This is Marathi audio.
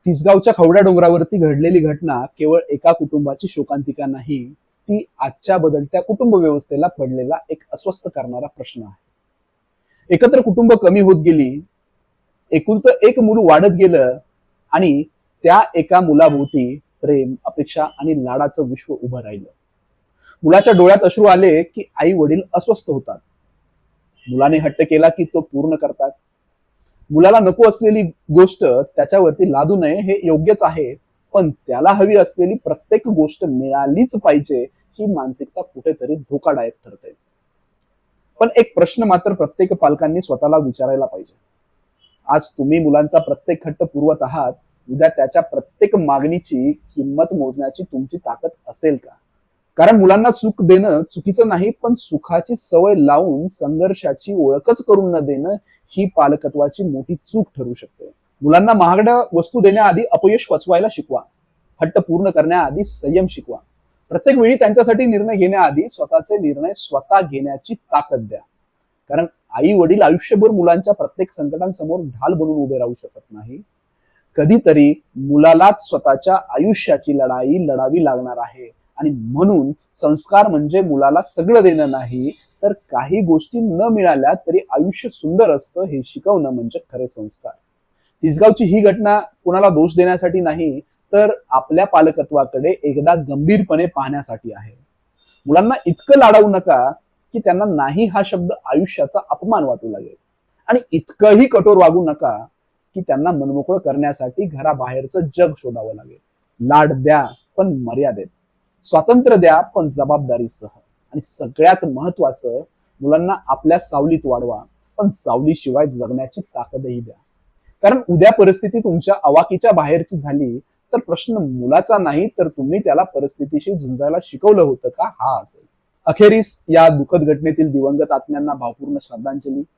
तिसगावच्या खवड्या डोंगरावरती घडलेली घटना केवळ एका कुटुंबाची शोकांतिका नाही, ती आजच्या बदलत्या कुटुंब व्यवस्थेला पडलेला एक अस्वस्थ करणारा प्रश्न आहे. एकत्र कुटुंब कमी होत गेली, एकुलतं एक मूल वाढत गेलं आणि त्या एका मुलाभोवती प्रेम, अपेक्षा आणि लाडाचं विश्व उभं राहिलं. मुलाच्या डोळ्यात अश्रू आले की आई वडील अस्वस्थ होतात. मुलाने हट्ट केला की तो पूर्ण करतात. मुलाला नको असलेली गोष्ट त्याच्यावरती लादू नये हे योग्यच आहे, पण त्याला हवी असलेली प्रत्येक गोष्ट मिळालीच पाहिजे ही मानसिकता कुठेतरी धोकादायक ठरते. पण एक प्रश्न मात्र प्रत्येक पालकांनी स्वतःला विचारायला पाहिजे. आज तुम्ही मुलांचा प्रत्येक हट्ट पुरवत आहात, उद्या त्याच्या प्रत्येक मागणीची किंमत मोजण्याची तुमची ताकद असेल का? कारण मुलांना सुख देणं चुकीचं नाही, पण सुखाची सवय लावून संघर्षाची ओळखच करून न देणं ही पालकत्वाची मोठी चूक ठरू शकते. मुलांना महागड्या वस्तू देण्याआधी अपयश पचवायला शिकवा. हट्ट पूर्ण करण्याआधी संयम शिकवा. प्रत्येक वेळी त्यांच्यासाठी निर्णय घेण्याआधी स्वतःचे निर्णय स्वतः घेण्याची ताकद द्या. कारण आई वडील आयुष्यभर मुलांच्या प्रत्येक संकटांसमोर ढाल बनून उभे राहू शकत नाही. कधीतरी मुलालाच स्वतःच्या आयुष्याची लढाई लढावी लागणार आहे. आणि म्हणून संस्कार म्हणजे मुलाला सगळं देणं नाही, तर काही गोष्टी न मिळाल्या तरी आयुष्य सुंदर असतं हे शिकवणं म्हणजे खरे संस्कार. तिसगावची ही घटना कोणाला दोष देण्यासाठी नाही, तर आपल्या पालकत्वाकडे एकदा गंभीरपणे पाहण्यासाठी आहे. मुलांना इतकं लाडावू नका की त्यांना नाही हा शब्द आयुष्याचा अपमान वाटू लागेल, आणि इतकंही कठोर वागू नका की त्यांना मनमोकळं करण्यासाठी घराबाहेरचं जग शोधावं लागेल. लाड द्या पण मर्यादेत, स्वातंत्र्य द्या पण जबाबदारीसह, आणि सगळ्यात महत्वाचं, मुलांना आपल्या सावलीत वाढवा, पण सावलीशिवाय जगण्याची ताकदही द्या. कारण उद्या परिस्थिती तुमच्या अवाकीच्या बाहेरची झाली तर प्रश्न मुलाचा नाही, तर तुम्ही त्याला परिस्थितीशी झुंजायला शिकवलं होतं का हा असेल. अखेरीस या दुःखद घटनेतील दिवंगत आत्म्यांना भावपूर्ण श्रद्धांजली.